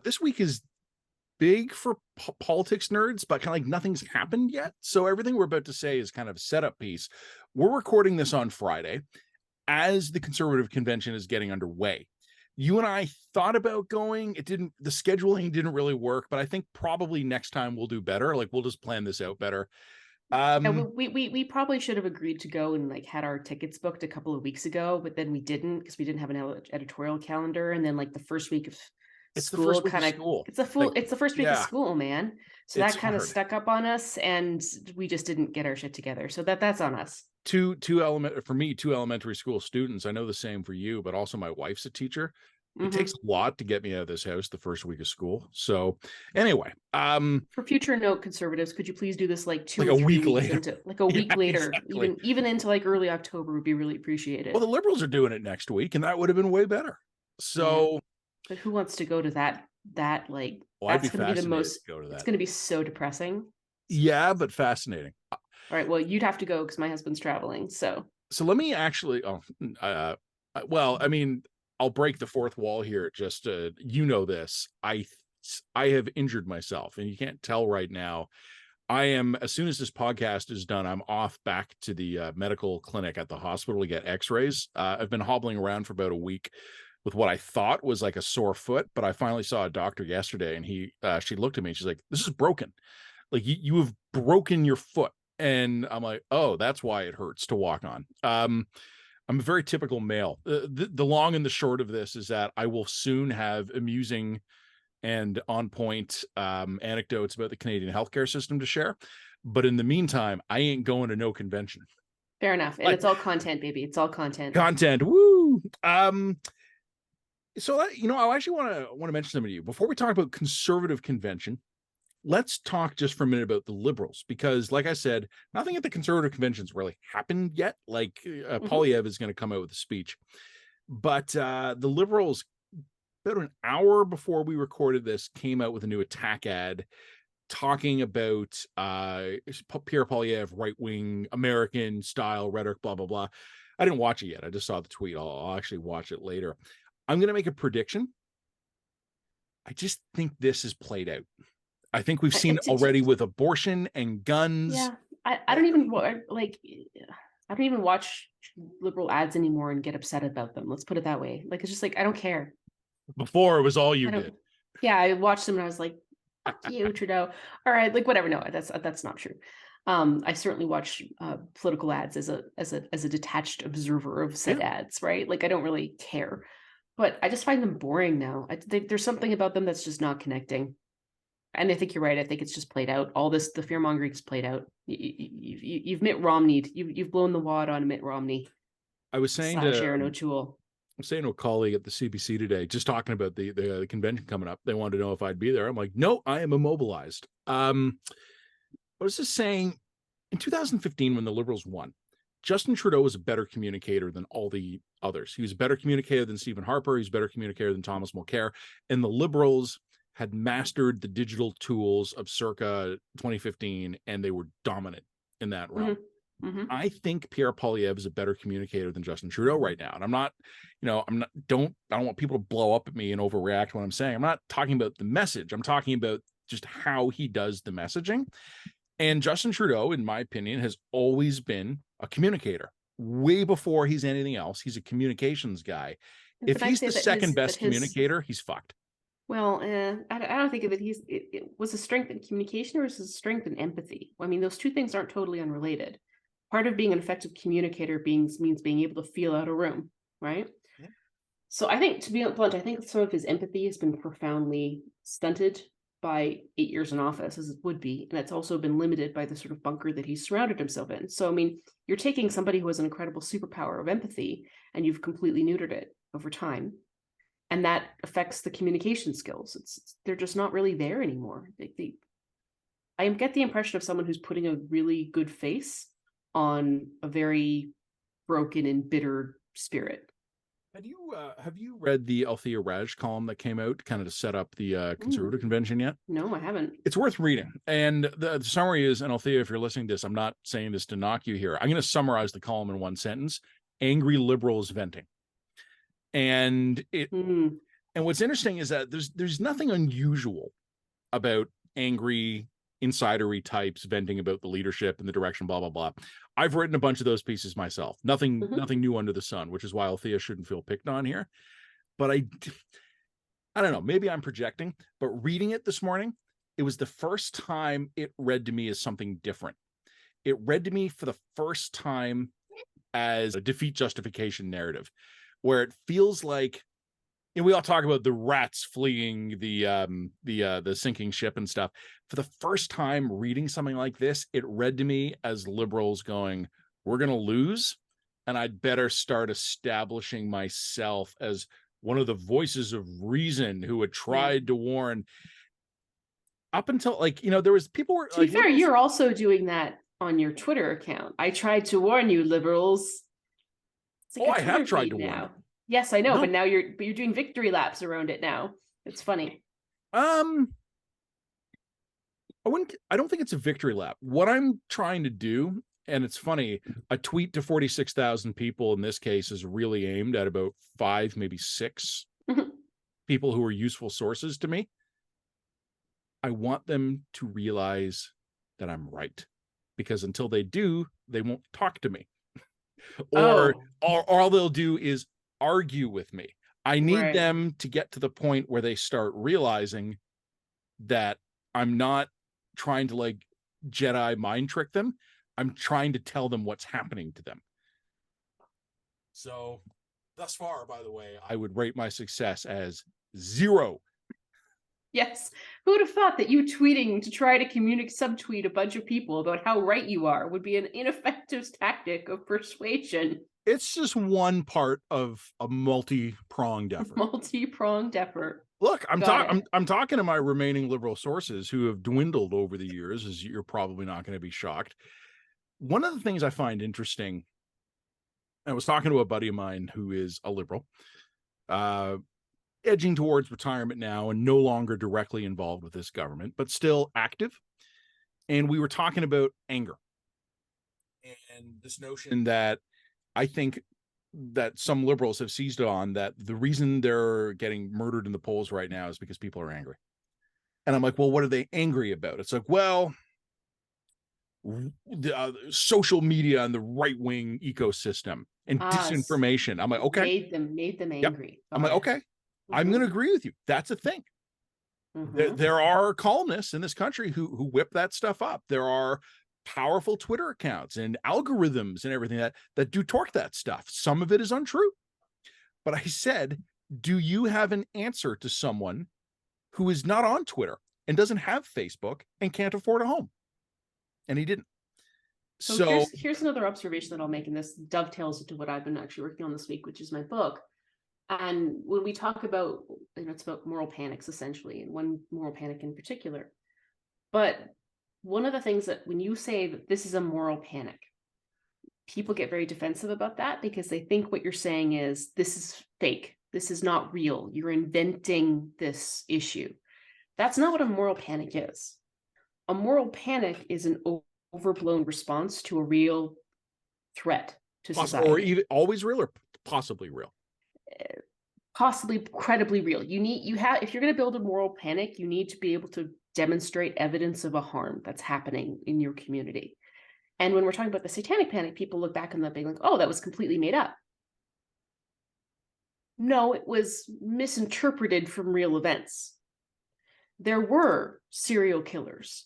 This week is big for politics nerds, but kind of like nothing's happened yet. So everything we're about to say is kind of a setup piece. We're recording this on Friday as the Conservative Convention is getting underway. You and I thought about going. The scheduling didn't really work, but I think probably next time we'll do better. Like, we'll just plan this out better. Yeah, we probably should have agreed to go and like had our tickets booked a couple of weeks ago, but then we didn't because we didn't have an editorial calendar. And then like the first week of It's the school first week of kind of school. it's the first week of school, man. So It's that kind of hard. stuck up on us, and we just didn't get our shit together. So that's on us. Two elementary school students. I know the same for you, but also my wife's a teacher. It takes a lot to get me out of this house the first week of school. So anyway, for future note, Conservatives, could you please do this like a week later? Like a week later, exactly. even into like early October would be really appreciated. Well, the Liberals are doing it next week, and that would have been way better. So, yeah. But who wants to go to that? Like, that's going to be the most. It's going to be so depressing. Yeah, but fascinating. All right. Well, you'd have to go because my husband's traveling. So let me actually. Well, I mean, I'll break the fourth wall here. Just this. I have injured myself, and you can't tell right now. I am, as soon as this podcast is done, I'm off back to the medical clinic at the hospital to get x-rays. I've been hobbling around for about a week with what I thought was like a sore foot, but I finally saw a doctor yesterday, and she looked at me and she's like, "This is broken. Like you have broken your foot." And I'm like, "Oh, that's why it hurts to walk on." I'm a very typical male. The long and the short of this is that I will soon have amusing and on point anecdotes about the Canadian healthcare system to share. But in the meantime, I ain't going to no convention. Fair enough. And it's all content, baby. It's all content. Content. Woo. So I actually want to mention something to you before we talk about Conservative Convention. Let's talk just for a minute about the Liberals, because like I said, nothing at the Conservative Convention's really happened yet. Like Poilievre is going to come out with a speech, but the Liberals, about an hour before we recorded this, came out with a new attack ad talking about Pierre Poilievre, right-wing American style rhetoric, blah, blah, blah. I didn't watch it yet. I just saw the tweet. I'll actually watch it later. I'm going to make a prediction. I just think this is played out. I think we've seen already with abortion and guns. Yeah. I don't even watch liberal ads anymore and get upset about them. Let's put it that way. Like, it's just like, I don't care. Before it was all you did. Yeah, I watched them and I was like, "Fuck you, Trudeau." All right, like whatever. No, that's not true. I certainly watch political ads as a detached observer of said ads, right? Like, I don't really care, but I just find them boring now. There's something about them that's just not connecting. And I think you're right. I think it's just played out. All this, the fear mongering is played out. You've Mitt Romney'd. You've blown the wad on Mitt Romney. I was saying to Sharon O'Toole. I'm saying to a colleague at the CBC today, just talking about the convention coming up. They wanted to know if I'd be there. I'm like, no, I am immobilized. I was just saying, in 2015, when the Liberals won, Justin Trudeau was a better communicator than all the others. He was a better communicator than Stephen Harper. He was a better communicator than Thomas Mulcair. And the Liberals had mastered the digital tools of circa 2015, and they were dominant in that realm. I think Pierre Poilievre is a better communicator than Justin Trudeau right now. And I don't want people to blow up at me and overreact when I'm saying. I'm not talking about the message. I'm talking about just how he does the messaging. And Justin Trudeau, in my opinion, has always been a communicator. Way before he's anything else, he's a communications guy. If he's the second best communicator, he's fucked. Well, I don't think that it was a strength in communication, or was a strength in empathy. I mean, those two things aren't totally unrelated. Part of being an effective communicator means being able to feel out a room, right? Yeah. So I think, to be blunt, I think some of his empathy has been profoundly stunted by 8 years in office, as it would be. And it's also been limited by the sort of bunker that he's surrounded himself in. So, I mean, you're taking somebody who has an incredible superpower of empathy, and you've completely neutered it over time. And that affects the communication skills. They're just not really there anymore. I get the impression of someone who's putting a really good face on a very broken and bitter spirit. Have you read the Althea Raj column that came out kind of to set up the Conservative Convention yet? No, I haven't. It's worth reading. And the summary is, and Althea, if you're listening to this, I'm not saying this to knock you here. I'm going to summarize the column in one sentence: angry liberals venting. And And what's interesting is that there's nothing unusual about angry insidery types venting about the leadership and the direction, blah blah blah. I've written a bunch of those pieces myself. Nothing new under the sun, which is why Althea shouldn't feel picked on here. But I don't know, maybe I'm projecting, but reading it this morning, it was the first time it read to me as something different. It read to me for the first time as a defeat justification narrative, where it feels like, and we all talk about the rats fleeing the sinking ship and stuff. For the first time reading something like this, it read to me as liberals going, we're going to lose, and I'd better start establishing myself as one of the voices of reason who had tried to warn. Up until, like, there was people were to be fair, you're also doing that on your Twitter account. I tried to warn you, liberals. I have tried to warn you. Yes, I know, but now you're doing victory laps around it now. It's funny. I don't think it's a victory lap. What I'm trying to do, and it's funny, a tweet to 46,000 people in this case is really aimed at about 5, maybe 6 people who are useful sources to me. I want them to realize that I'm right, because until they do, they won't talk to me. or all they'll do is argue with me. I need them to get to the point where they start realizing that I'm not trying to like Jedi mind trick them. I'm trying to tell them what's happening to them. So thus far, by the way, I would rate my success as 0. Yes. Who would have thought that you tweeting to try to subtweet a bunch of people about how right you are would be an ineffective tactic of persuasion? It's just one part of a multi-pronged effort. Look, I'm talking to my remaining liberal sources who have dwindled over the years, as you're probably not going to be shocked. One of the things I find interesting, I was talking to a buddy of mine who is a liberal, edging towards retirement now and no longer directly involved with this government, but still active. And we were talking about anger and this notion that I think that some liberals have seized on, that the reason they're getting murdered in the polls right now is because people are angry. And I'm like, well, what are they angry about? It's like, well, social media and the right-wing ecosystem and disinformation. I'm like, okay. Made them angry. I'm like, okay. I'm going to agree with you. That's a thing. There are columnists in this country who whip that stuff up. There are powerful Twitter accounts and algorithms and everything that do torque that stuff. Some of it is untrue. But I said, do you have an answer to someone who is not on Twitter and doesn't have Facebook and can't afford a home? And he didn't. So here's another observation that I'll make, and this dovetails into what I've been actually working on this week, which is my book. And when we talk about, it's about moral panics essentially, and one moral panic in particular. But one of the things that when you say that this is a moral panic, people get very defensive about that because they think what you're saying is this is fake. This is not real. You're inventing this issue. That's not what a moral panic is. A moral panic is an overblown response to a real threat to society. Or even always real or possibly real. Possibly credibly real. If you're going to build a moral panic, you need to be able to demonstrate evidence of a harm that's happening in your community. And when we're talking about the satanic panic, people look back on that being like, oh, that was completely made up. No, it was misinterpreted from real events. There were serial killers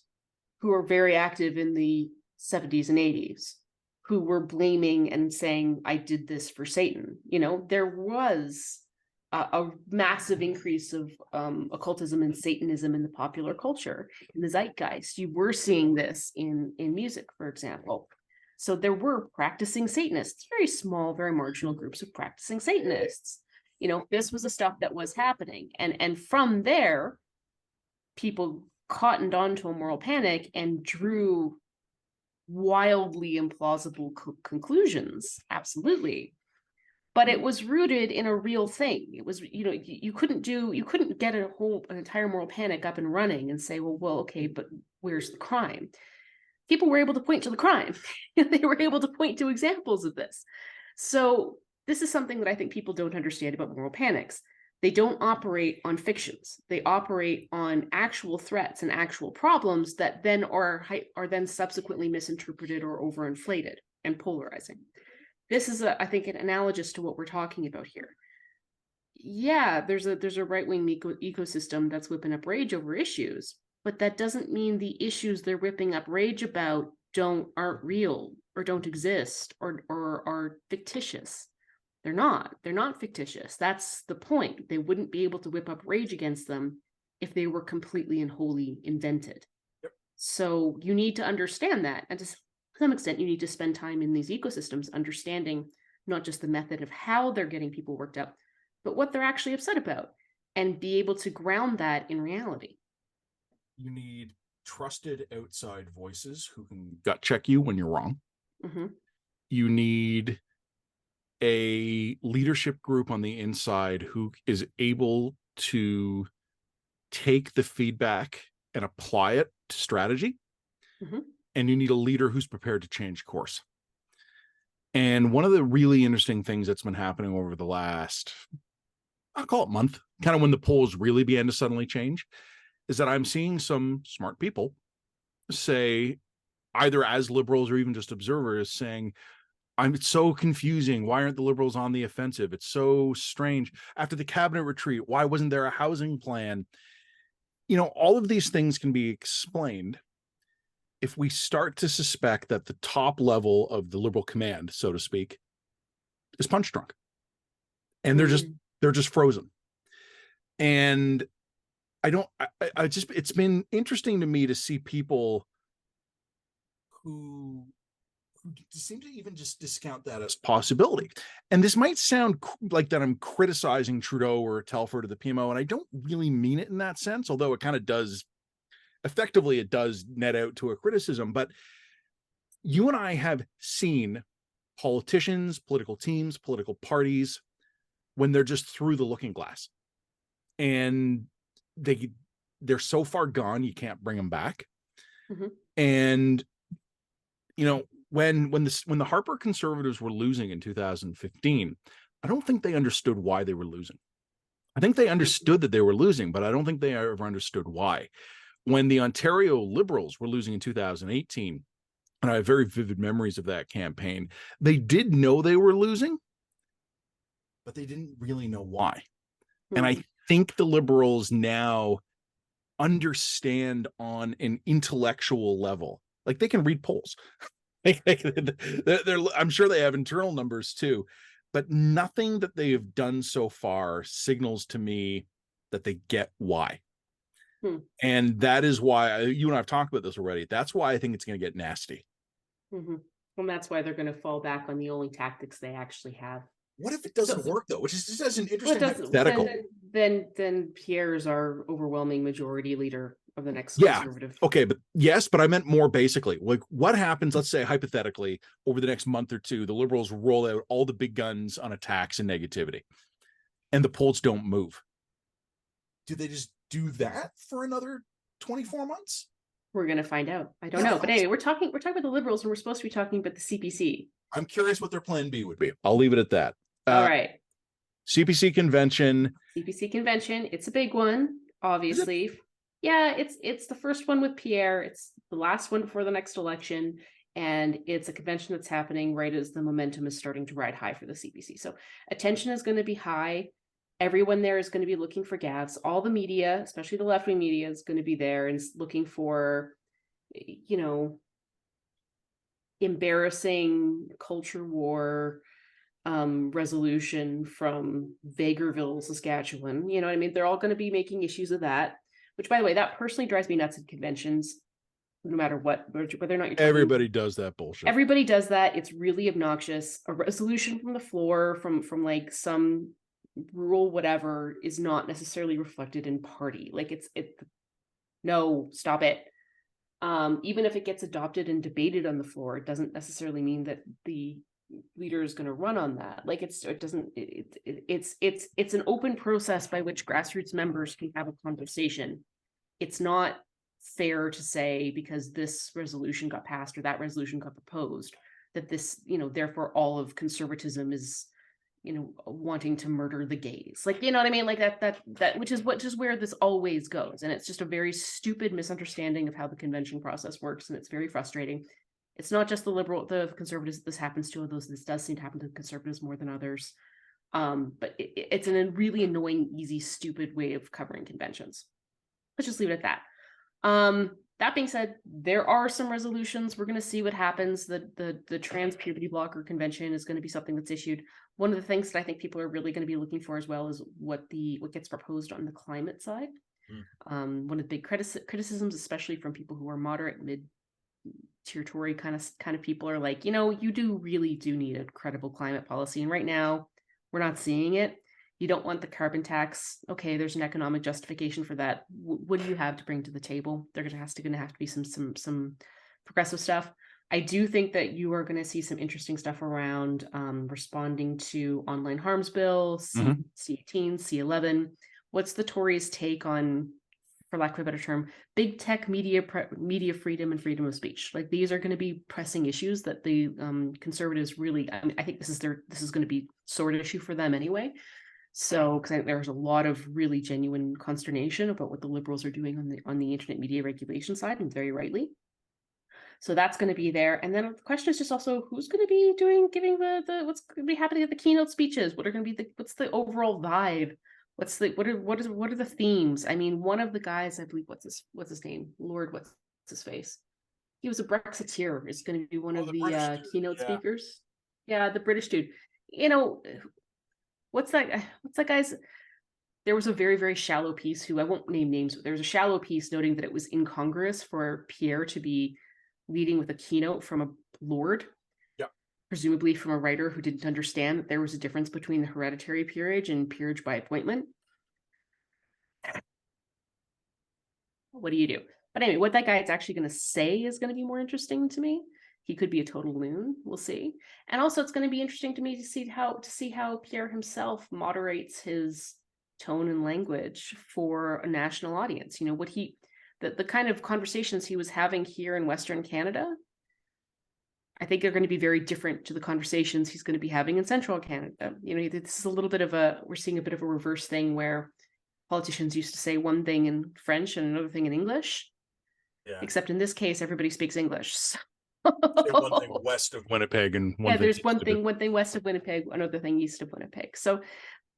who were very active in the 70s and 80s who were blaming and saying, I did this for Satan. There was a massive increase of occultism and Satanism in the popular culture, in the zeitgeist. You were seeing this in music, for example. So there were practicing Satanists, very small, very marginal groups of practicing Satanists. This was the stuff that was happening. And from there, people cottoned onto a moral panic and drew wildly implausible conclusions. Absolutely. But it was rooted in a real thing. It was, you couldn't get an entire moral panic up and running and say, well, okay, but where's the crime? People were able to point to the crime. They were able to point to examples of this. So this is something that I think people don't understand about moral panics. They don't operate on fictions. They operate on actual threats and actual problems that then are then subsequently misinterpreted or overinflated and polarizing. This is, I think, an analogous to what we're talking about here. Yeah, there's a right-wing ecosystem that's whipping up rage over issues, but that doesn't mean the issues they're whipping up rage about aren't real or don't exist or are fictitious. They're not fictitious. That's the point. They wouldn't be able to whip up rage against them if they were completely and wholly invented. Yep. So you need to understand that, and to some extent you need to spend time in these ecosystems understanding not just the method of how they're getting people worked up, but what they're actually upset about, and be able to ground that in reality. You need trusted outside voices who can gut check you when you're wrong. Mm-hmm. You need a leadership group on the inside who is able to take the feedback and apply it to strategy. Mm-hmm. And you need a leader who's prepared to change course. And one of the really interesting things that's been happening over the last, I'll call it month, kind of when the polls really began to suddenly change, is that I'm seeing some smart people say, either as liberals or even just observers, saying, it's so confusing. Why aren't the liberals on the offensive? It's so strange. After the cabinet retreat, why wasn't there a housing plan? You know, all of these things can be explained if we start to suspect that the top level of the liberal command, so to speak, is punch drunk. And they're just frozen. And it's been interesting to me to see people who seem to even just discount that as possibility. And this might sound like that I'm criticizing Trudeau or Telford or the PMO, and I don't really mean it in that sense, although it kind of does, effectively it does net out to a criticism. But you and I have seen politicians, political teams, political parties, when they're just through the looking glass. And they're so far gone, you can't bring them back. Mm-hmm. And, you know, when the Harper Conservatives were losing in 2015, I don't think they understood why they were losing. I think they understood that they were losing, but I don't think they ever understood why. When the Ontario Liberals were losing in 2018, and I have very vivid memories of that campaign, they did know they were losing, but they didn't really know why. Mm-hmm. And I think the Liberals now understand on an intellectual level, like they can read polls. I'm sure they have internal numbers too, but nothing that they have done so far signals to me that they get why. And that is why you and I have talked about this already. That's why I think it's going to get nasty. Mm-hmm. And that's why they're going to fall back on the only tactics they actually have. What if it doesn't work though? Which is just an interesting hypothetical. Then Pierre's our overwhelming majority leader of the next conservative. Okay, but I meant more basically, like what happens, let's say hypothetically, over the next month or two, the Liberals roll out all the big guns on attacks and negativity, and the polls don't move. Do they just do that for another 24 months? We're going to find out. I don't know. But anyway, we're talking about the Liberals, and we're supposed to be talking about the CPC. I'm curious what their plan B would be. I'll leave it at that. All right. CPC convention. It's a big one, obviously. Yeah, it's the first one with Pierre. It's the last one before the next election. And it's a convention that's happening right as the momentum is starting to ride high for the CPC. So attention is going to be high. Everyone there is going to be looking for gaffes. All the media, especially the left-wing media, is going to be there and looking for, you know, embarrassing culture war resolution from Vegreville, Saskatchewan. You know what I mean? They're all going to be making issues of that, which, by the way, that personally drives me nuts at conventions, no matter what, whether or not you're talking. Everybody does that bullshit. Everybody does that. It's really obnoxious. A resolution from the floor, from like some rural whatever, is not necessarily reflected in party. Like no, stop it. Even if it gets adopted and debated on the floor, it doesn't necessarily mean that the leader is going to run on that. Like it's an open process by which grassroots members can have a conversation. It's not fair to say because this resolution got passed or that resolution got proposed that this, therefore all of conservatism is wanting to murder the gays. Like, you know what I mean? Like that, which is where this always goes. And it's just a very stupid misunderstanding of how the convention process works. And it's very frustrating. It's not just the conservatives that this happens to, although this does seem to happen to the conservatives more than others. But it's a really annoying, easy, stupid way of covering conventions. Let's just leave it at that. That being said, there are some resolutions. We're going to see what happens. The trans puberty blocker convention is going to be something that's issued. One of the things that I think people are really going to be looking for as well is what gets proposed on the climate side. One of the big criticisms, especially from people who are moderate, mid-tier Tory kind of people, are like, you really do need a credible climate policy. And right now, we're not seeing it. You don't want the carbon tax. Okay, there's an economic justification for that. What do you have to bring to the table? There's going to have to be some progressive stuff. I do think that you are going to see some interesting stuff around responding to online harms bill, C18, C11. What's the Tories' take on, for lack of a better term, big tech media freedom and freedom of speech? Like, these are going to be pressing issues that the conservatives really. I think this is going to be sword issue for them anyway. So, because I think there's a lot of really genuine consternation about what the Liberals are doing on the internet media regulation side, and very rightly. So that's going to be there. And then the question is just also who's going to be giving the what's going to be happening at the keynote speeches? What are going to be what's the overall vibe? What are the themes? I mean, one of the guys, I believe, what's his name? Lord, what's his face? He was a Brexiteer. Is going to be one of the keynote speakers. Yeah, the British dude. What's that guy's? There was a very, very shallow piece, who I won't name names, but there was a shallow piece noting that it was incongruous for Pierre to be leading with a keynote from a lord, presumably from a writer who didn't understand that there was a difference between the hereditary peerage and peerage by appointment. What do you do? But anyway, what that guy is actually going to say is going to be more interesting to me. He could be a total loon. We'll see. And also, it's going to be interesting to me to see how Pierre himself moderates his tone and language for a national audience. The kind of conversations he was having here in Western Canada, I think they're going to be very different to the conversations he's going to be having in Central Canada. This is a little bit of we're seeing a bit of a reverse thing where politicians used to say one thing in French and another thing in English. Yeah. Except in this case, everybody speaks English. So. One thing west of Winnipeg and there's one thing west of Winnipeg, another thing east of Winnipeg. So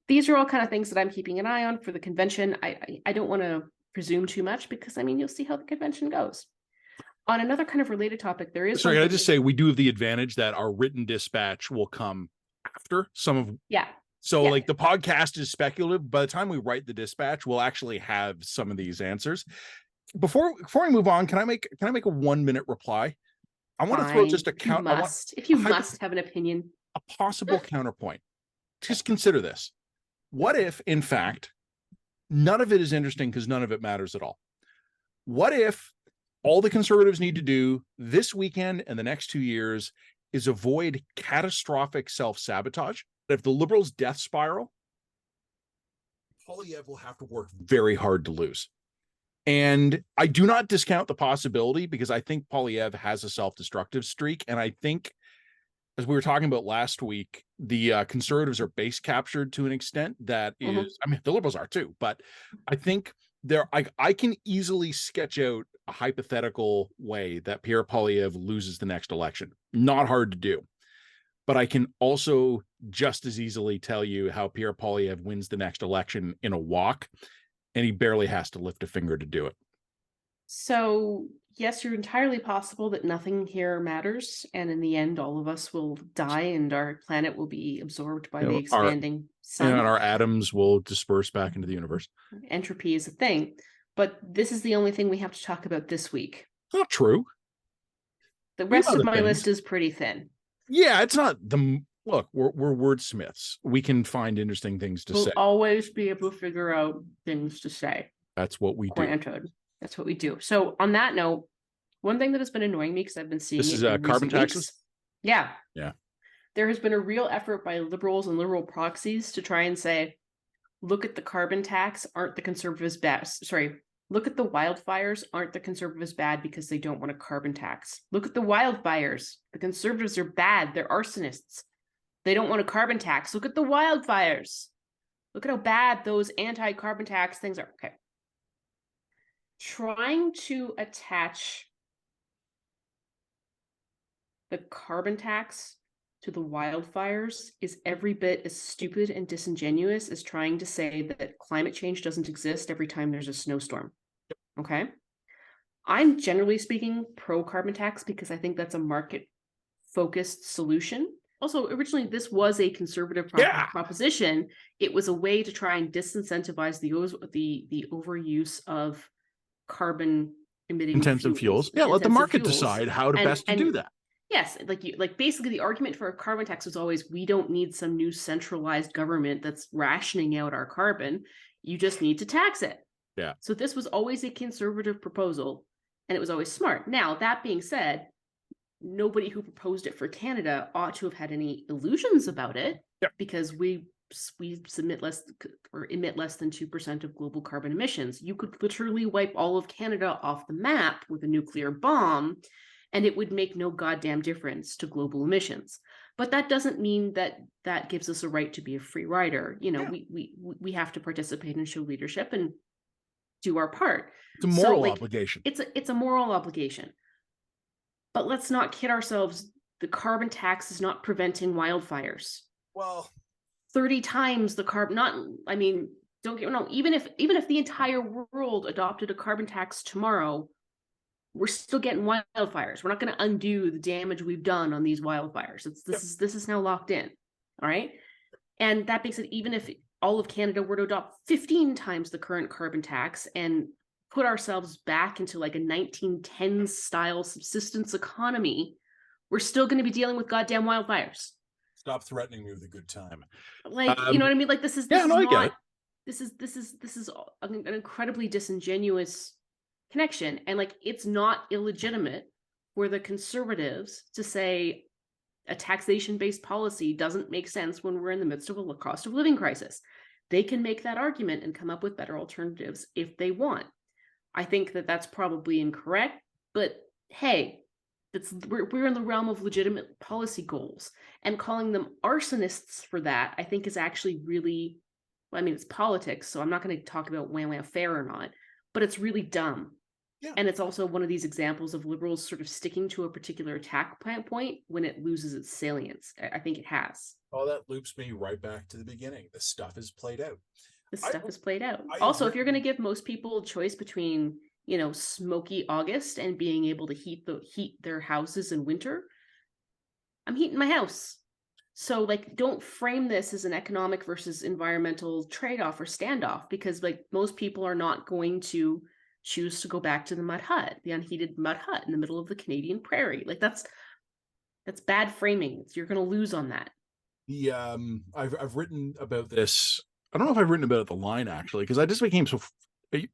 these are all kind of things that I'm keeping an eye on for the convention. I don't want to presume too much because you'll see how the convention goes. On another kind of related topic, there is. Sorry, can I just say we do have the advantage that our written dispatch will come after some of. Yeah. So like the podcast is speculative. By the time we write the dispatch, we'll actually have some of these answers. Before we move on, can I make a 1 minute reply? I want to throw just a count. If you must have an opinion, a possible counterpoint. Just consider this. What if, in fact, none of it is interesting because none of it matters at all? What if all the conservatives need to do this weekend and the next 2 years is avoid catastrophic self-sabotage? If the Liberals' death spiral, Poilievre will have to work very hard to lose. And I do not discount the possibility because I think Poilievre has a self-destructive streak. And I think, as we were talking about last week, the conservatives are base captured to an extent that is, the Liberals are too, but I think I can easily sketch out a hypothetical way that Pierre Poilievre loses the next election. Not hard to do. But I can also just as easily tell you how Pierre Poilievre wins the next election in a walk, and he barely has to lift a finger to do it. So, yes, you're entirely possible that nothing here matters, and in the end, all of us will die, and our planet will be absorbed by the expanding sun. And our atoms will disperse back into the universe. Entropy is a thing, but this is the only thing we have to talk about this week. Not true. The rest of my list is pretty thin. Yeah, it's not the... Look, we're wordsmiths. We can find interesting things to say. We'll always be able to figure out things to say. That's what we do. Granted. That's what we do. So on that note, one thing that has been annoying me because I've been seeing this is carbon taxes. Yeah. Yeah. There has been a real effort by Liberals and Liberal proxies to try and say, look at the carbon tax, aren't the Conservatives bad? Sorry. Look at the wildfires, aren't the Conservatives bad because they don't want a carbon tax? Look at the wildfires. The Conservatives are bad. They're arsonists. They don't want a carbon tax. Look at the wildfires. Look at how bad those anti-carbon tax things are. Okay. Trying to attach the carbon tax to the wildfires is every bit as stupid and disingenuous as trying to say that climate change doesn't exist every time there's a snowstorm. Okay. I'm generally speaking pro carbon tax because I think that's a market focused solution. Also, originally this was a conservative proposition. It was a way to try and disincentivize the overuse of carbon emitting intensive fuels. Yeah, let the market decide how to best to do that. Yes, like basically the argument for a carbon tax was always we don't need some new centralized government that's rationing out our carbon. You just need to tax it. Yeah. So this was always a conservative proposal, and it was always smart. Now, that being said, nobody who proposed it for Canada ought to have had any illusions about it, because we emit less than 2% of global carbon emissions. You could literally wipe all of Canada off the map with a nuclear bomb, and it would make no goddamn difference to global emissions. But that doesn't mean that that gives us a right to be a free rider. You know, we have to participate and show leadership and do our part. It's a moral obligation. It's a moral obligation. But let's not kid ourselves. The carbon tax is not preventing wildfires. Well, 30 times the carbon, don't get me wrong, even if the entire world adopted a carbon tax tomorrow, we're still getting wildfires. We're not going to undo the damage we've done on these wildfires. This is now locked in. All right. And that being said, even if all of Canada were to adopt 15 times the current carbon tax and put ourselves back into like a 1910s style subsistence economy, we're still going to be dealing with goddamn wildfires. Stop threatening me with a good time. Like, you know what I mean? Like this is an incredibly disingenuous connection. And like, it's not illegitimate for the Conservatives to say a taxation-based policy doesn't make sense when we're in the midst of a cost of living crisis. They can make that argument and come up with better alternatives if they want. I think that that's probably incorrect, but hey, we're in the realm of legitimate policy goals, and calling them arsonists for that, I think, is actually really, well, I mean, it's politics, so I'm not going to talk about wham fair or not, but it's really dumb. Yeah. And it's also one of these examples of liberals sort of sticking to a particular attack point when it loses its salience. I think it has. Oh, that loops me right back to the beginning. The stuff is played out. Also, if you're going to give most people a choice between, you know, smoky August and being able to heat their houses in winter, I'm heating my house. So like, don't frame this as an economic versus environmental trade-off or standoff, because like most people are not going to choose to go back to the unheated mud hut in the middle of the Canadian prairie. Like that's bad framing. You're going to lose on that. I've written about this. I don't know if I've written about it the line actually, because I just became so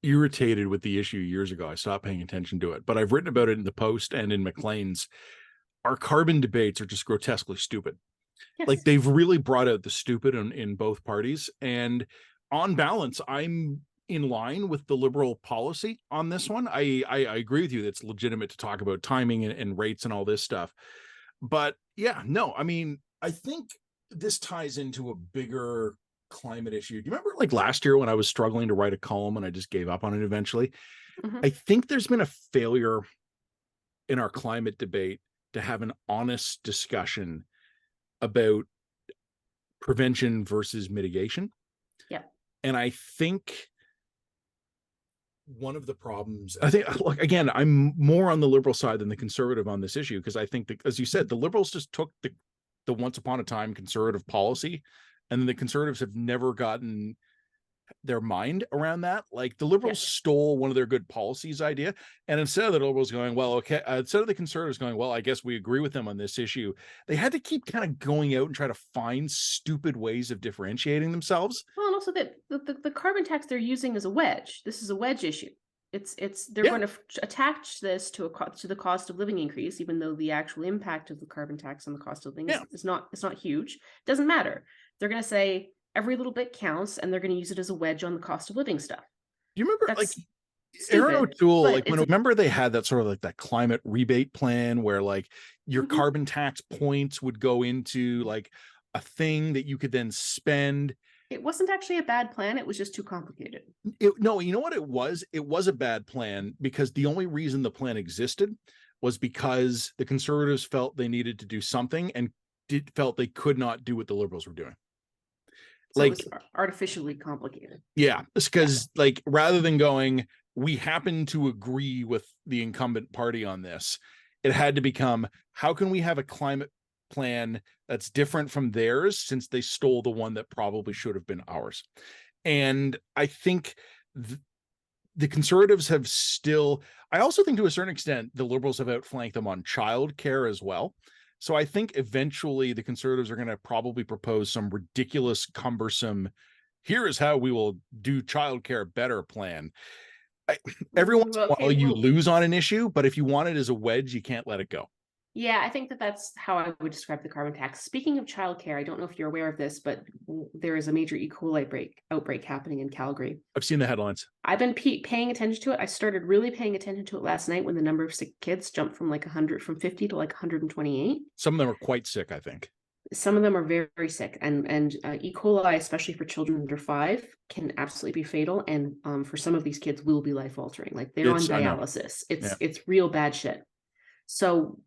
irritated with the issue years ago. I stopped paying attention to it, but I've written about it in the Post and in Maclean's. Our carbon debates are just grotesquely stupid. Yes. Like they've really brought out the stupid in both parties. And on balance, I'm in line with the Liberal policy on this one. I agree with you. That's legitimate to talk about timing and rates and all this stuff. But yeah, no, I mean, I think this ties into a bigger climate issue. Do you remember like last year when I was struggling to write a column and I just gave up on it eventually? Mm-hmm. I think there's been a failure in our climate debate to have an honest discussion about prevention versus mitigation. Yeah. And I think one of the problems, look, again, I'm more on the Liberal side than the Conservative on this issue, because I think that, as you said, the Liberals just took the once upon a time Conservative policy, and the Conservatives have never gotten their mind around that. Like the Liberals stole one of their good policies idea, and instead of the Liberals going, well, okay, instead of the Conservatives going, well, I guess we agree with them on this issue, they had to keep kind of going out and try to find stupid ways of differentiating themselves. Well, and also that the carbon tax they're using is a wedge. This is a wedge issue. They're going to attach this to the cost of living increase, even though the actual impact of the carbon tax on the cost of living is not huge. It doesn't matter. They're going to say every little bit counts, and they're going to use it as a wedge on the cost of living stuff. Do you remember Aaron O'Toole, like remember they had that sort of like that climate rebate plan where like your carbon tax points would go into like a thing that you could then spend. It wasn't actually a bad plan. It was just too complicated. No, you know what it was? It was a bad plan because the only reason the plan existed was because the Conservatives felt they needed to do something and felt they could not do what the Liberals were doing. So it was artificially complicated. Yeah, it's because like rather than going, we happen to agree with the incumbent party on this, it had to become, how can we have a climate plan that's different from theirs since they stole the one that probably should have been ours? And I think the Conservatives have still, I also think to a certain extent, the Liberals have outflanked them on childcare as well. So I think eventually the Conservatives are going to probably propose some ridiculous, cumbersome, here is how we will do childcare better plan. Every once in a while you lose on an issue, but if you want it as a wedge, you can't let it go. Yeah, I think that's how I would describe the carbon tax. Speaking of childcare, I don't know if you're aware of this, but there is a major E. coli outbreak happening in Calgary. I've seen the headlines. I've been paying attention to it. I started really paying attention to it last night when the number of sick kids jumped from 50 to 128. Some of them are quite sick, I think. Some of them are very, very sick, and E. coli, especially for children under 5, can absolutely be fatal. And for some of these kids, will be life altering. Like they're on dialysis. It's real bad shit. So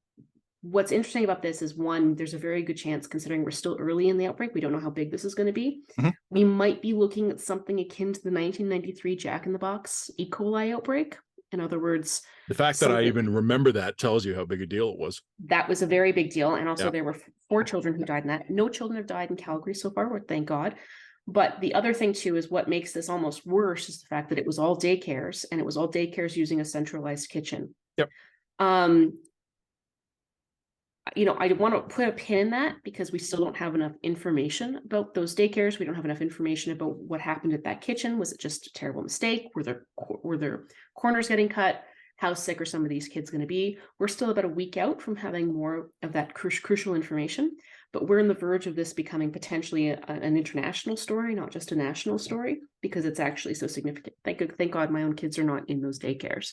what's interesting about this is, one, there's a very good chance, considering we're still early in the outbreak, we don't know how big this is going to be. Mm-hmm. We might be looking at something akin to the 1993 Jack in the Box E. coli outbreak. In other words, the fact that I even remember that tells you how big a deal it was. That was a very big deal. And also there were 4 children who died in that. No children have died in Calgary so far, thank God. But the other thing too is what makes this almost worse is the fact that it was all daycares, and it was all daycares using a centralized kitchen. Yep. I want to put a pin in that because we still don't have enough information about those daycares. We don't have enough information about what happened at that kitchen. Was it just a terrible mistake? Were there corners getting cut? How sick are some of these kids going to be? We're still about a week out from having more of that crucial information, but we're on the verge of this becoming potentially an international story, not just a national story, because it's actually so significant. Thank God my own kids are not in those daycares.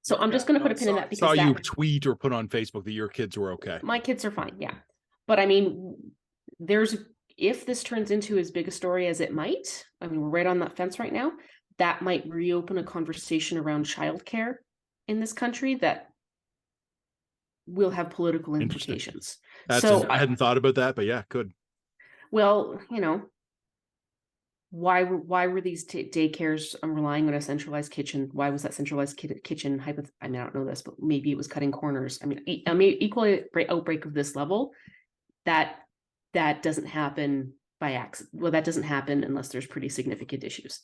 So I'm just going to put a pin in that because you tweet or put on Facebook that your kids were okay. My kids are fine, yeah. But I mean, if this turns into as big a story as it might, I mean, we're right on that fence right now, that might reopen a conversation around childcare in this country that will have political implications. So I hadn't thought about that, but yeah, could. Well, why were these daycares relying on a centralized kitchen? Why was that centralized kitchen I mean, I don't know this, but maybe it was cutting corners. I mean, equally outbreak of this level, that doesn't happen by accident. Well, that doesn't happen unless there's pretty significant issues.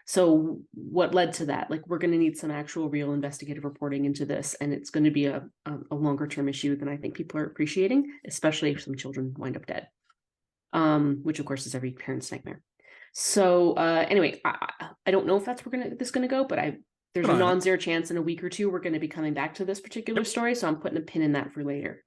So what led to that? Like, we're going to need some actual real investigative reporting into this, and it's going to be a longer term issue than I think people are appreciating, especially if some children wind up dead, which of course is every parent's nightmare. So anyway, I don't know if that's where this going to go, but there's a non-zero chance in a week or two we're going to be coming back to this particular story. So I'm putting a pin in that for later.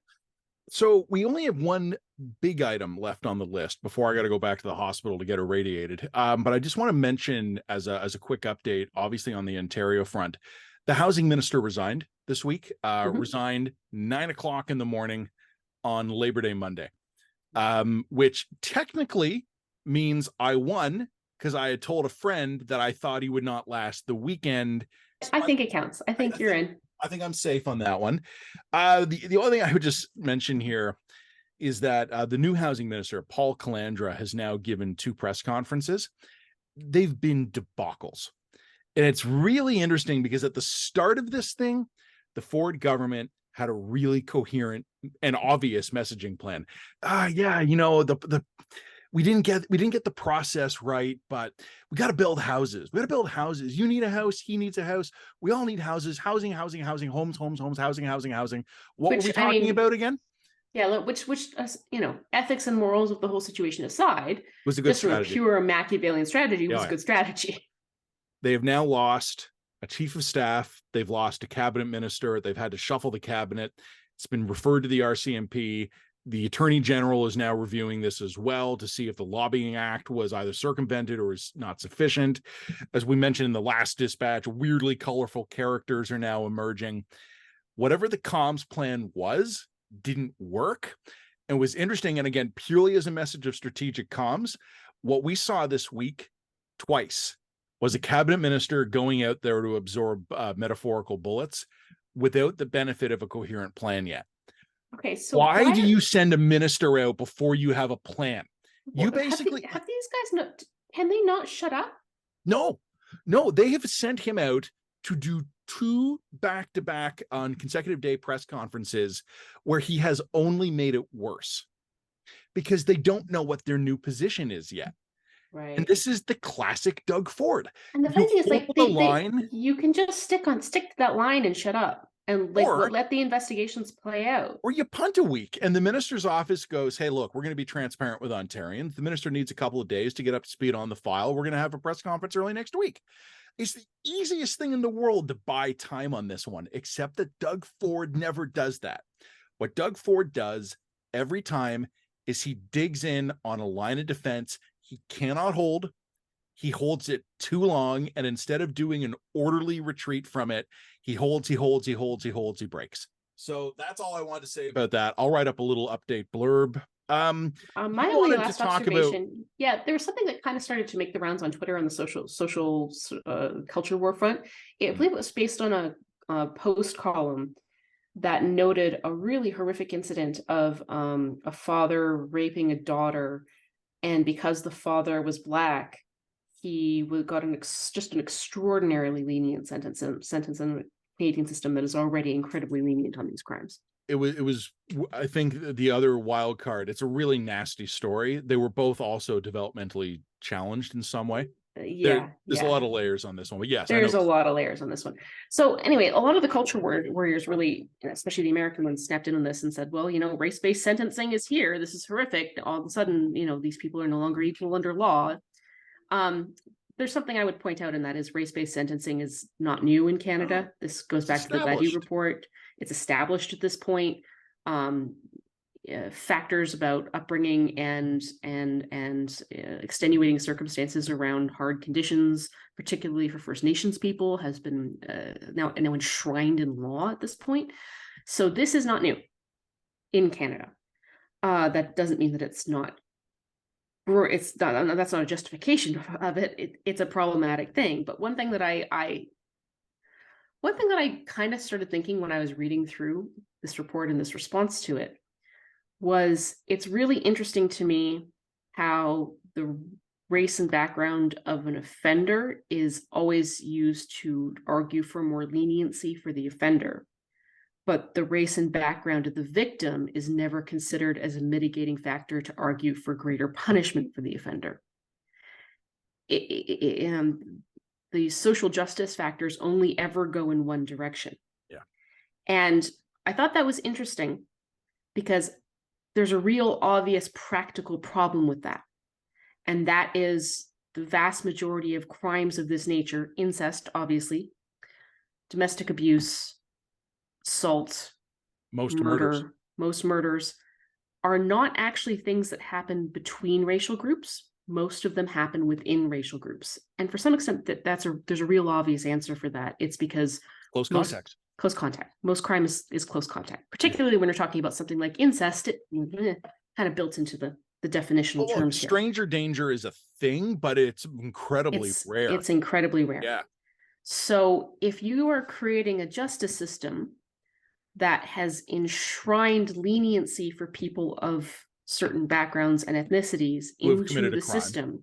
So we only have one big item left on the list before I got to go back to the hospital to get irradiated. But I just want to mention as a quick update, obviously on the Ontario front, the housing minister resigned this week, resigned 9:00 in the morning on Labor Day Monday, which technically means I won because I had told a friend that I thought he would not last the weekend. I think it counts. I think you're in. I think I'm safe on that one. The only thing I would just mention here is that the new housing minister, Paul Calandra, has now given 2 press conferences. They've been debacles. And it's really interesting because at the start of this thing, the Ford government had a really coherent and obvious messaging plan. We didn't get the process right, but we got to build houses. We got to build houses. You need a house. He needs a house. We all need houses. Housing, homes, housing. What were we talking about again? Yeah, which ethics and morals of the whole situation aside, was a good strategy. From a pure Machiavellian strategy was a good strategy. They have now lost a chief of staff. They've lost a cabinet minister. They've had to shuffle the cabinet. It's been referred to the RCMP. The Attorney General is now reviewing this as well to see if the Lobbying Act was either circumvented or is not sufficient. As we mentioned in the last dispatch, weirdly colorful characters are now emerging. Whatever the comms plan was, didn't work. and was interesting. And again, purely as a message of strategic comms, what we saw this week twice was a cabinet minister going out there to absorb metaphorical bullets without the benefit of a coherent plan yet. Okay, so why do you send a minister out before you have a plan? You basically have these guys not, can they not shut up? No, they have sent him out to do 2 back-to-back on consecutive day press conferences where he has only made it worse because they don't know what their new position is yet. Right. And this is the classic Doug Ford. And the funny thing is, like, you can just stick to that line and shut up and let the investigations play out. Or you punt a week and the minister's office goes, hey, look, we're going to be transparent with Ontarians. The minister needs a couple of days to get up to speed on the file. We're going to have a press conference early next week. It's the easiest thing in the world to buy time on this one, except that Doug Ford never does that. What Doug Ford does every time is he digs in on a line of defense he cannot hold. He holds it too long, and instead of doing an orderly retreat from it, he holds, he breaks. So that's all I wanted to say about that. I'll write up a little update blurb. My only last observation, there was something that kind of started to make the rounds on Twitter on the social culture war front. I believe it was based on a post column that noted a really horrific incident of a father raping a daughter, and because the father was Black, he got just an extraordinarily lenient sentence in the Canadian system that is already incredibly lenient on these crimes. It was, I think, the other wild card. It's a really nasty story. They were both also developmentally challenged in some way. There's a lot of layers on this one, but yes, there's a lot of layers on this one. So anyway, a lot of the culture warriors really, especially the American ones, snapped in on this and said, well, race-based sentencing is here. This is horrific. All of a sudden, these people are no longer equal under law. There's something I would point out, and that is race-based sentencing is not new in Canada. This goes back to the Levy report. It's established at this point. Factors about upbringing and extenuating circumstances around hard conditions, particularly for First Nations people, has been now enshrined in law at this point. So this is not new in Canada. That doesn't mean that it's not. That's not a justification of it. It's a problematic thing. But one thing that I kind of started thinking when I was reading through this report and this response to it was, it's really interesting to me how the race and background of an offender is always used to argue for more leniency for the offender. But the race and background of the victim is never considered as a mitigating factor to argue for greater punishment for the offender. The social justice factors only ever go in one direction. Yeah. And I thought that was interesting because there's a real obvious practical problem with that. And that is the vast majority of crimes of this nature, incest, obviously, domestic abuse, assault, most murders are not actually things that happen between racial groups. Most of them happen within racial groups. And for some extent, there's a real obvious answer for that. It's because close contact. Most crime is close contact, particularly when you're talking about something like incest. It kind of built into the definitional terms here. Stranger danger is a thing, but it's incredibly rare. It's incredibly rare. Yeah. So if you are creating a justice system that has enshrined leniency for people of certain backgrounds and ethnicities into the system,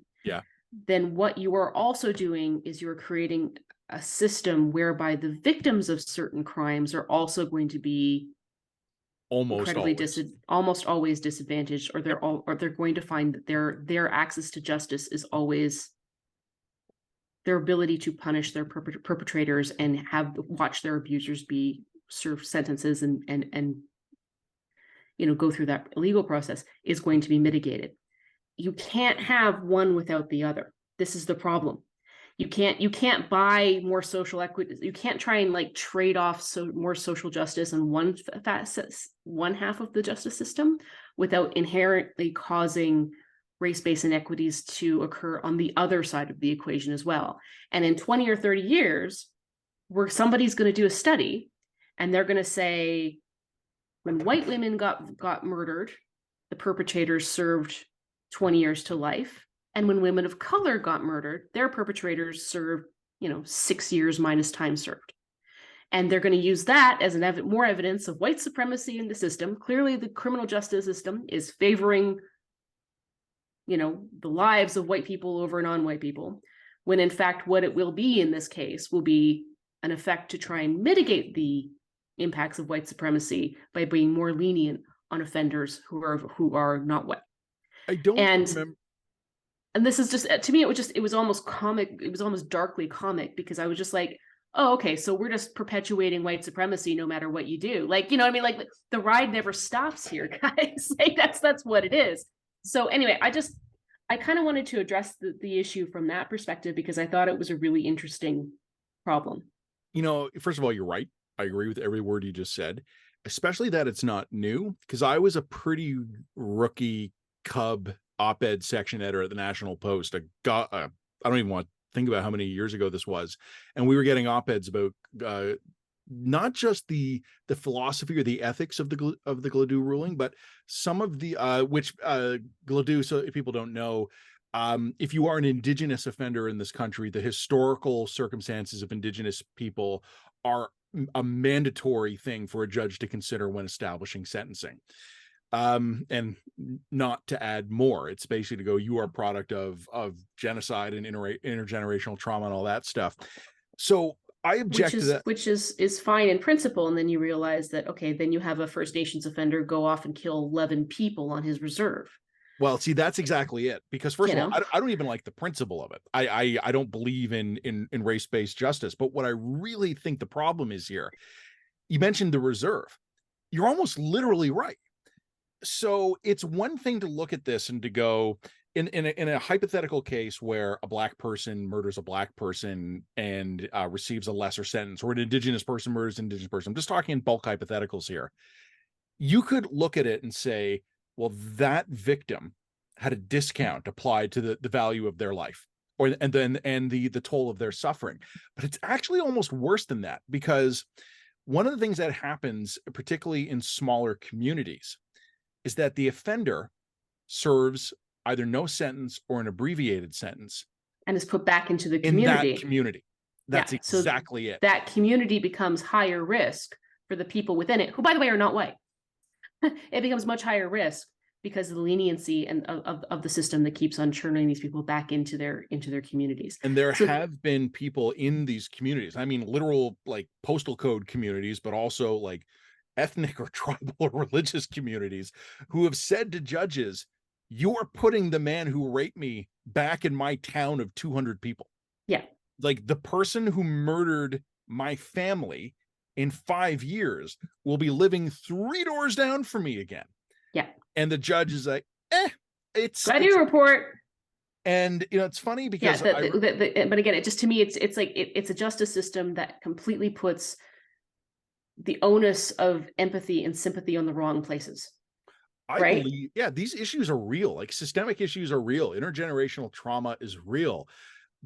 then what you are also doing is you're creating a system whereby the victims of certain crimes are also going to be almost always disadvantaged, or they're going to find that their access to justice is always their ability to punish their perpetrators and watch their abusers be served sentences and go through that legal process is going to be mitigated. You can't have one without the other. This is the problem. You can't buy more social equity. You can't try and trade off more social justice on one half of the justice system without inherently causing race-based inequities to occur on the other side of the equation as well. And in 20 or 30 years, where somebody's going to do a study and they're going to say, when white women got murdered the perpetrators served 20 years to life. And when women of color got murdered, their perpetrators served, 6 years minus time served. And they're going to use that as more evidence of white supremacy in the system. Clearly, the criminal justice system is favoring, the lives of white people over non-white people, when in fact, what it will be in this case will be an effect to try and mitigate the impacts of white supremacy by being more lenient on offenders who are not white. I don't remember. And this is just, to me, it was almost comic. It was almost darkly comic, because I was just like, oh, okay, so we're just perpetuating white supremacy no matter what you do. Like, I mean, like, the ride never stops here, guys. Like, that's what it is. So anyway, I kind of wanted to address the issue from that perspective, because I thought it was a really interesting problem. First of all, you're right. I agree with every word you just said, especially that it's not new, because I was a pretty rookie cub op-ed section editor at the National Post. I don't even want to think about how many years ago this was. And we were getting op-eds about not just the philosophy or the ethics of the Gladue ruling, but some of the Gladue, so if people don't know, if you are an Indigenous offender in this country, the historical circumstances of Indigenous people are a mandatory thing for a judge to consider when establishing sentencing. And not to add more, it's basically to go, you are a product of genocide and intergenerational trauma and all that stuff. So I object to that. Which is fine in principle, and then you realize that, okay, then you have a First Nations offender go off and kill 11 people on his reserve. Well, see, that's exactly it. Because first of all, I don't even like the principle of it. I don't believe in race-based justice. But what I really think the problem is here, you mentioned the reserve. You're almost literally right. So it's one thing to look at this and to go, in a hypothetical case where a Black person murders a Black person and receives a lesser sentence, or an Indigenous person murders an Indigenous person. I'm just talking in bulk hypotheticals here. You could look at it and say, well, that victim had a discount applied to the value of their life, and the toll of their suffering. But it's actually almost worse than that, because one of the things that happens, particularly in smaller communities, is that the offender serves either no sentence or an abbreviated sentence, and is put back into the community. In that community. That's exactly it. That community becomes higher risk for the people within it, who, by the way, are not white. It becomes much higher risk because of the leniency and of the system that keeps on churning these people back into their communities. And there have been people in these communities, I mean, literal like postal code communities, but also like ethnic or tribal or religious communities, who have said to judges, you're putting the man who raped me back in my town of 200 people. Yeah. Like, the person who murdered my family in 5 years will be living 3 doors down from me again. Yeah. And the judge is like, it's Gladue report. And it's funny because but again, it just, to me, it's like it's a justice system that completely puts the onus of empathy and sympathy on the wrong places. I believe, these issues are real. Like, systemic issues are real. Intergenerational trauma is real,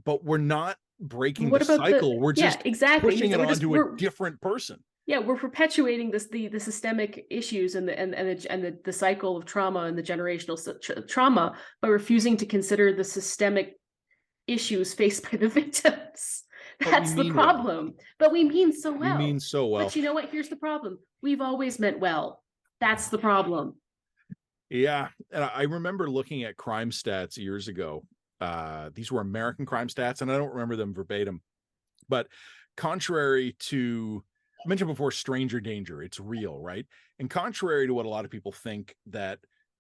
but we're not breaking the cycle. We're just pushing it onto a different person. Yeah, we're perpetuating the systemic issues and the cycle of trauma and the generational trauma by refusing to consider the systemic issues faced by the victims. That's the problem. Well. But we mean so well. We mean so well. But you know what? Here's the problem. We've always meant well. That's the problem. Yeah. And I remember looking at crime stats years ago. These were American crime stats, and I don't remember them verbatim. But contrary to, I mentioned before, stranger danger, it's real, right? And contrary to what a lot of people think, that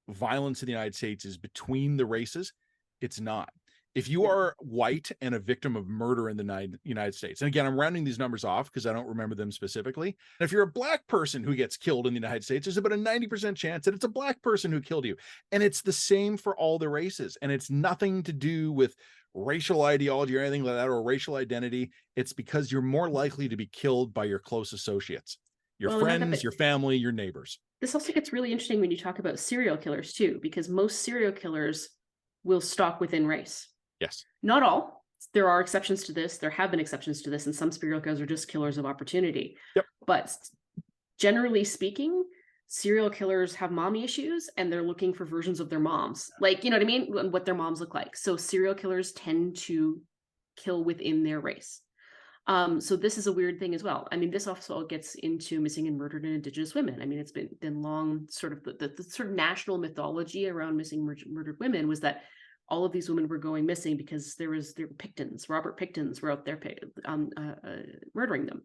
violence in the United States is between the races, it's not. If you are white and a victim of murder in the United States, and again, I'm rounding these numbers off because I don't remember them specifically. And if you're a Black person who gets killed in the United States, there's about a 90% chance that it's a Black person who killed you. And it's the same for all the races. And it's nothing to do with racial ideology or anything like that, or racial identity. It's because you're more likely to be killed by your close associates, your friends, your family, your neighbors. This also gets really interesting when you talk about serial killers too, because most serial killers will stalk within race. Yes. Not all. There are exceptions to this. There have been exceptions to this, and some serial killers are just killers of opportunity. Yep. But generally speaking, serial killers have mommy issues and they're looking for versions of their moms. Like, you know what I mean? What their moms look like. So serial killers tend to kill within their race. So this is a weird thing as well. I mean, this also gets into missing and murdered and Indigenous women. I mean, it's been long sort of the sort of national mythology around missing murdered women was that all of these women were going missing because there were Pictons. Robert Pictons were out there murdering them.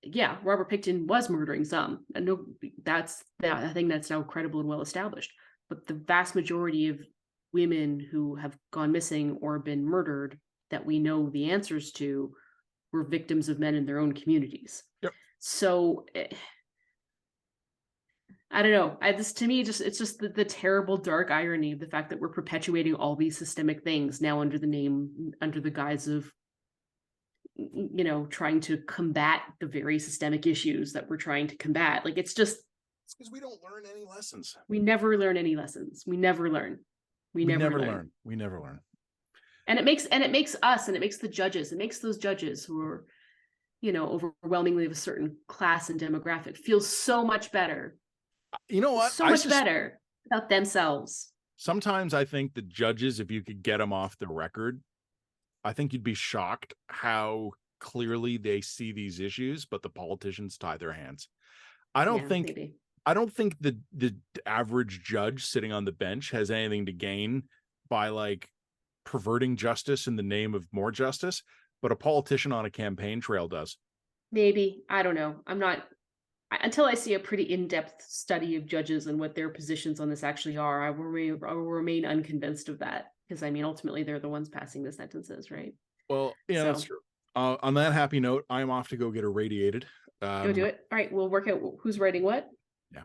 Yeah, Robert Picton was murdering some. And no, that's that. I think that's now credible and well established. But the vast majority of women who have gone missing or been murdered that we know the answers to were victims of men in their own communities. Yep. So I don't know. This to me, it's just the terrible dark irony of the fact that we're perpetuating all these systemic things now under the guise of, you know, trying to combat the very systemic issues that we're trying to combat. Like it's because we don't learn any lessons. We never learn any lessons. We never learn. We never learn. We never learn. And it makes us, and it makes the judges, it makes those judges who are, you know, overwhelmingly of a certain class and demographic feel so much better. You know what? So much better about themselves. Sometimes I think the judges, if you could get them off the record, I think you'd be shocked how clearly they see these issues, but the politicians tie their hands. I don't think the average judge sitting on the bench has anything to gain by like perverting justice in the name of more justice, but a politician on a campaign trail does. Maybe. I don't know. I'm not, until I see a pretty in-depth study of judges and what their positions on this actually are, I will remain unconvinced of that. Because I mean, ultimately, they're the ones passing the sentences, right? Well, yeah, that's true. On that happy note, I'm off to go get irradiated. Go do it. All right, we'll work out who's writing what. Yeah.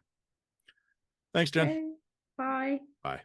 Thanks, Jen. Okay. Bye. Bye.